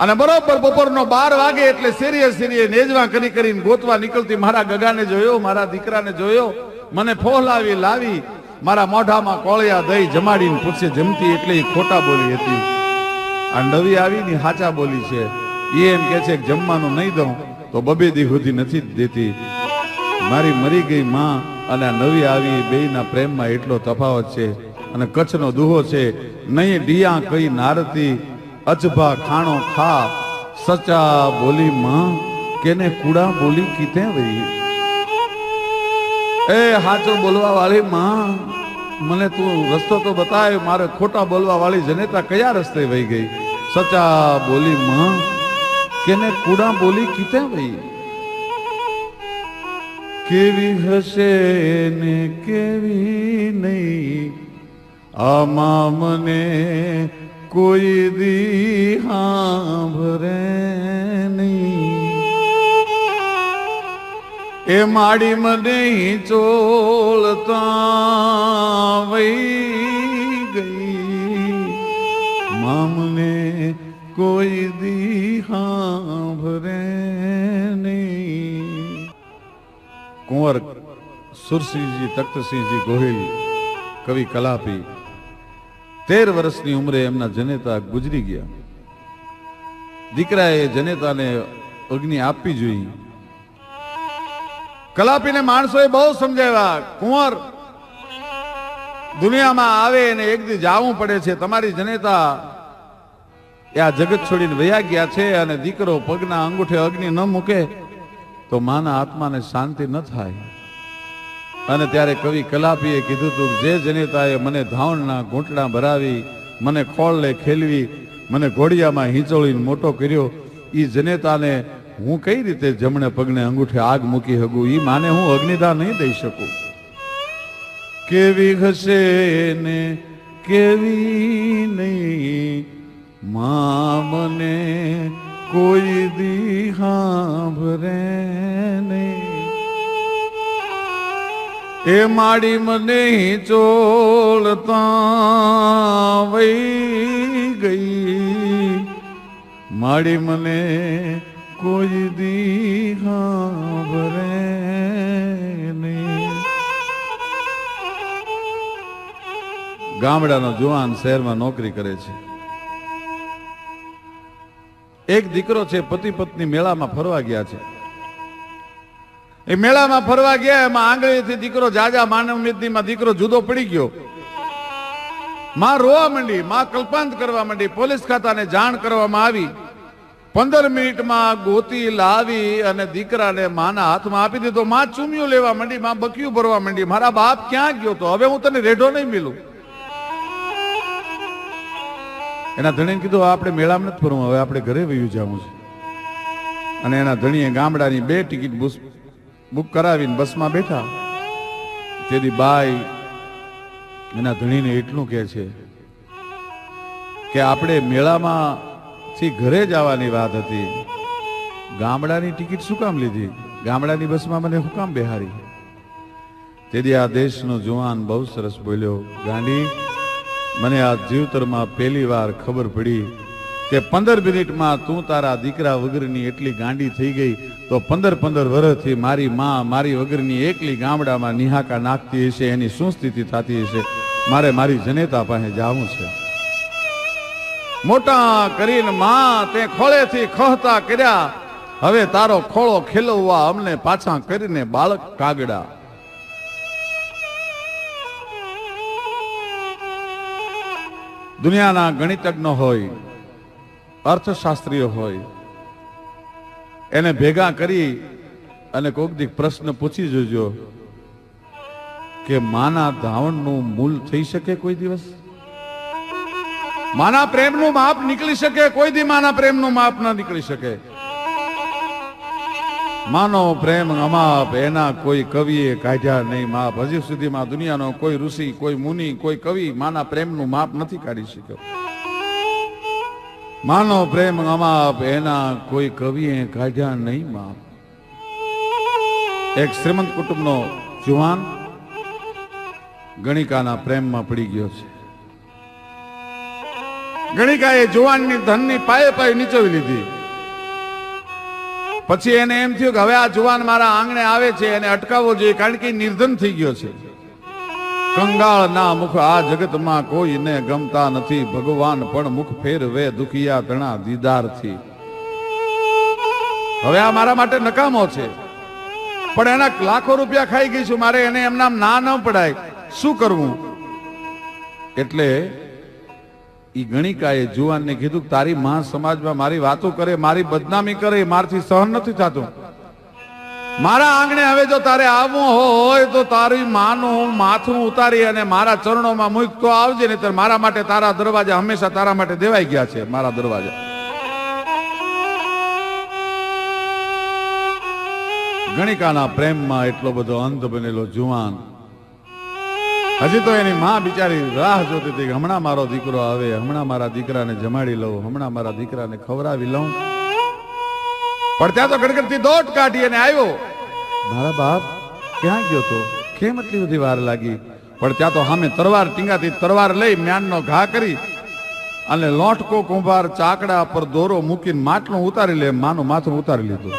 S1: અને બરોબર બપોરનો 12 વાગે એટલે શેરીએ નેજવા કરીને ગોતવા નીકળતી. મારા ગગાને જોયો, મારા દીકરાને જોયો, મને ફોહલાવી લાવી મારા મોઢામાં કોળિયા દઈ જમાડીને પૂછે જમતી, એટલે એ ખોટા બોલી હતી. આ નવી આવીને હાચા બોલી છે. એ એમ કે છે કે જમવાનું નહીં દઉં તો બબે દી સુધી નથી દેતી. મારી મરી ગઈ માં અને આ નવી આવી બેયના પ્રેમમાં એટલો તફાવત છે. અને કચ્છનો દુહો છે, નહીં ડિયા કઈ નારતી, અજભા ખાણો ખા, સચા બોલી માં કેને કુડા બોલી કીતે વઈ. એ હાચો બોલવા વાળી માં, મને તું રસ્તો તો બતાય. મારે ખોટા બોલવા વાળી જનેતા કયા રસ્તે વહી ગઈ? સચા બોલી માં કેને કુડા બોલી કીતે વઈ. કેવી હશે ને કેવી નહીં, આમાં મને કોઈ દી સાંભળે નહીં. એ માડી મને ચોળતા વઈ ગઈ, મામને કોઈ દી સાંભળે નહીં. કુંવર સુરસિંહજી તખ્તસિંહજી ગોહિલ કવિ કલાપી 13 વર્ષની ઉંમરે એમના જનેતા ગુજરી ગયા. દીકરાએ જનેતાને અગ્નિ આપવી જોઈએ. કલાપીને માણસોએ બહુ સમજાવ્યા, કુંવર દુનિયામાં આવે ને એક દી જાવું પડે છે. તમારી જનેતા એ આ જગત છોડીને વયા ગયા છે અને દીકરો પગના અંગૂઠે અગ્નિ ન મૂકે તો માના આત્માને શાંતિ ન થાય. અને ત્યારે કવિ કલાપીએ કીધું હતું કે જે જનેતાએ મને ધાવણના ઘૂંટડા ભરાવી, મને ખોળલે ખેલવી, મને ઘોડિયામાં હિંચોળીને મોટો કર્યો, એ જનેતાને હું કઈ રીતે જમણે પગને અંગૂઠે આગ મૂકી શકું? એ માને હું અગ્નિદાન નહીં દઈ શકું. કેવી હશે ને કેવી નહીં, માં મને કોઈ દી સાંભળે નહીં. એ માડી મને ચોળતા વઈ ગઈ, માડી મને કોઈ દી સાંભળે નહીં. ગામડાનો જુવાન શહેરમાં નોકરી કરે છે. એક દીકરો છે, પતિ પત્ની મેળામાં ફરવા ગયા છે. એ મેળામાં ફરવા ગયા, એમાં આંગળીથી દીકરો જાજા માનવ મિત્તીમાં દીકરો જુદો પડી ગયો. માં રોવા માંડી, માં કલ્પાંત કરવા માંડી. પોલીસ ખાતાને જાણ કરવામાં આવી. 15 મિનિટમાં ગોતી લાવી અને દીકરાને માના હાથમાં આપી દીધો. માં ચૂમિયો લેવા માંડી, માં બકિયું ભરવા માંડી. મારા બાપ ક્યાં ગયો તો? હવે હું તને રેઢો નહીં મિલું. એના ધણીને કીધું આપણે મેળામાં નથી ફરવું, હવે આપણે ઘરે વયું જવું છે. અને એના ધણીએ ગામડાની 2 ટિકિટ બુક કરાવીને બસમાં બેઠા. તેથી બાઈ એના ધણીને એટલું કહે છે કે આપણે મેળામાં થી ઘરે જવાની વાત હતી, ગામડાની ટિકિટ શું કામ લીધી? ગામડાની બસમાં મને શું કામ બેહારી? તેથી આ દેશનો જુવાન બહુ સરસ બોલ્યો, ગાંડી મને આ જીવતરમાં પહેલી વાર ખબર પડી કે 15 મિનિટમાં તું તારા દીકરા વગરની એટલી ગાંડી થઈ ગઈ તો 15 વર્ષથી મારી માં મારી વગરની એકલી ગામડામાં નિહાકા નાખતી હશે, એની શું સ્થિતિ થતી હશે? મારે મારી જનેતા પાસે જવું છે. મોટા કરીને માં તે ખોળેથી ખહતા કર્યા, હવે તારો ખોળો ખેલવવા અમને પાછા કરીને બાળક કાગડા. દુનિયાના ગણિતજ્ઞ હોય, અર્થશાસ્ત્રીઓ હોય, એને ભેગા કરી અને કોક દી પ્રશ્ન પૂછી જોજો કે માના ધાવણનું મૂલ થઈ શકે કોઈ દિવસ? માના પ્રેમનું માપ નીકળી શકે? કોઈ દી માના પ્રેમનું માપ ના નીકળી શકે. માનો પ્રેમ અમાપ એના કોઈ કવિએ કાઢ્યા નહીં માપ. હજી સુધીમાં દુનિયાનો કોઈ ઋષિ, કોઈ મુનિ, કોઈ કવિ માના પ્રેમનું માપ નથી કાઢી શક્યો. માનો પ્રેમ અમાપ એના કોઈ કવિએ કાઢ્યા નહીં માપ. એક શ્રીમંત કુટુંબનો જુવાન ગણિકાના પ્રેમમાં પડી ગયો છે. ગણિકાએ જુવાનની ધનની પાયે પાયે નીચોવી લીધી. પછી એને એમ થયું કે હવે આ જુવાન મારા આંગણે આવે છે, એને અટકાવવો જોઈએ, કારણ કે નિર્ધન થઈ ગયો છે. કંગાળ ના મુખ આ જગતમાં કોઈને ગમતા નથી, ભગવાન પણ મુખ ફેરવે દુખિયા તણા દીદારથી. હવે આ મારા માટે નકામો છે, પણ એના લાખો રૂપિયા ખાઈ ગઈ છું, મારે એને એમના ના ન પડાય, શું કરવું? એટલે ઈ ગણિકાએ જુવાનને કીધું, તારી માં સમાજમાં મારી વાતો કરે, મારી બદનામી કરે, મારથી સહન નથી થતું. મારા આંગણે હવે જો તારે આવવું હોય તો તારી માનું માથું ઉતારી અને મારા ચરણોમાં મૂક તો આવજે, નહીતર મારા માટે તારા દરવાજા હંમેશા તારા માટે દેવાઈ ગયા છે. મારા દરવાજા. ગણિકાના પ્રેમમાં એટલો બધો અંત બનેલો જુવાન હજી તો એની માં બિચારી રાહ જોતી હતી કે હમણાં મારો દીકરો આવે, હમણાં મારા દીકરાને જમાડી લઉં, હમણાં મારા દીકરાને ખવડાવી લઉં. પણ ત્યાં તો ગડગડતી દોટ કાઢી અને આવ્યો. મારા બાપ ક્યાં ગયો તો? કેમ એટલી બધી વાર લાગી? પણ ત્યાં તો સામે તરવાર ટીંગાતી, તરવાર લઈ મ્યાનનો ઘા કરી અને લોટકો કુંભાર ચાકડા પર દોરો મૂકીને માટલું ઉતારી લે, માનું માથું ઉતારી લીધું.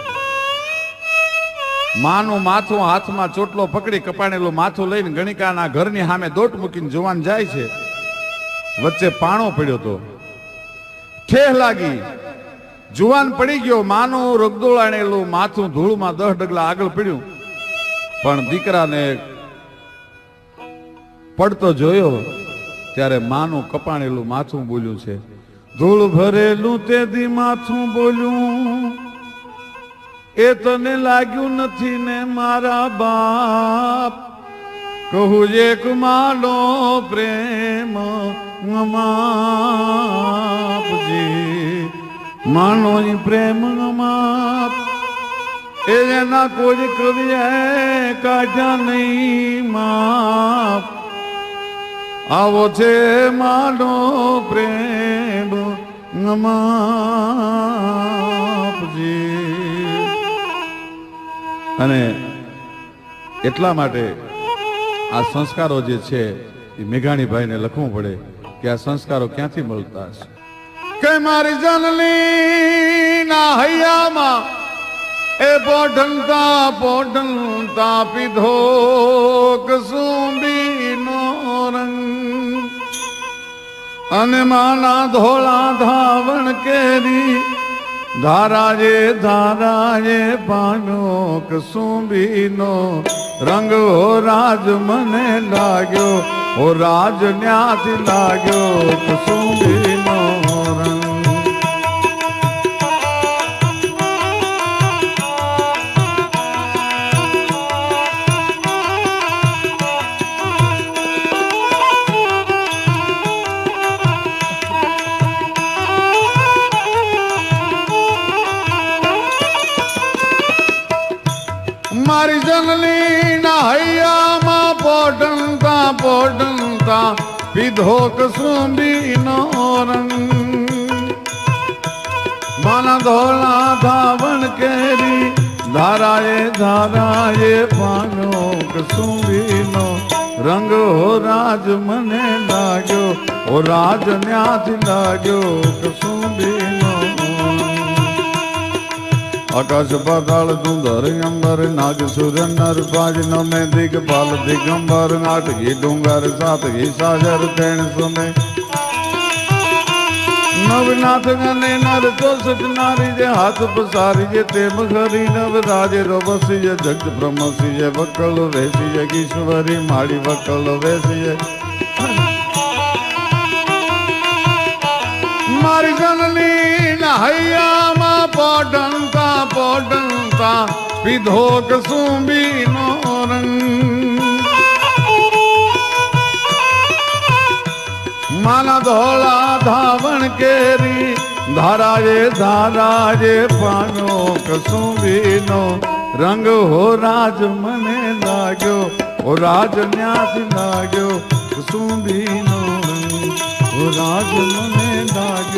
S1: માનું માથું હાથમાં ચોટલો પકડી કપાણેલું માથું લઈને ગણિકાના ઘરની સામે દોટ મૂકીને જુવાન જાય છે. વચ્ચે પાણો પડ્યો તો ઠેહ લાગી, જુવાન પડી ગયો. માનું રગદોળાણેલું માથું ધૂળમાં 10 ડગલા આગળ પડ્યું, પણ દીકરાને પડતો જોયો ત્યારે માનું કપાણેલું માથું બોલ્યું છે, ધૂળ ભરેલું તેથી માથું બોલ્યું, એ તને લાગ્યું નથી ને મારા બાપ, કહું એક માનો પ્રેમ માપજી, માનો પ્રેમ માપ એના કોઈ કવિએ કાઢ્યા નહીં માપ, આવો છે માનો પ્રેમ માપજી. અને એટલા માટે આ સંસ્કારો જે છે એ મેઘાણીભાઈને લખવું પડે કે આ સંસ્કારો ક્યાંથી મળતા હશે. કે મારી જનની ના હૈયામાં એ પોઢનતા પીધો કસુંબીનો રંગ, અને માના ધોળા ધાવણ કેરી ધારાએ પાનો કસુંબીનો રંગ. હો રાજ મને લાગ્યો, હો રાજ ન્યાથી લાગ્યો કસુંબીનો રંગ. મારી જનની ના હૈયામાં પોઢનતા પીધો કસુંબીનો રંગ, માના ધોળા ધાવણ કેરી ધારાએ પાનો કસુંબીનો રંગ. હો રાજ મને લાગ્યો, હો રાજ ન્યાથી લાગ્યો કસુંબીનો. આકાશ પાતાળ સુંદર અંબર નાગ સુર નર પાજ નમે દિગપાલ દિગંબર નાટકી ડુંગર સાતકી સાજર તેણ સુમે નવનાથ ગને નર 64 નારી જે હાથ પસારી જે તેમ ખરી નવ રાજે રોબસી જે જગત બ્રહ્મસી જે વકલ વેસી જે ઈશ્વરી માડી વકલ વેસી જે મારી જનની ના હૈયામાં પોઢનતા પીધો કસુંબીનો રંગ, માના ધોળા ધાવણ કેરી ધારાએ પાનો કસુંબીનો રંગ. હો રાજ મને લાગ્યો, હો રાજ ન્યાથી લાગ્યો કસુંબીનો રંગ, હો રાજ મને લાગ્યો.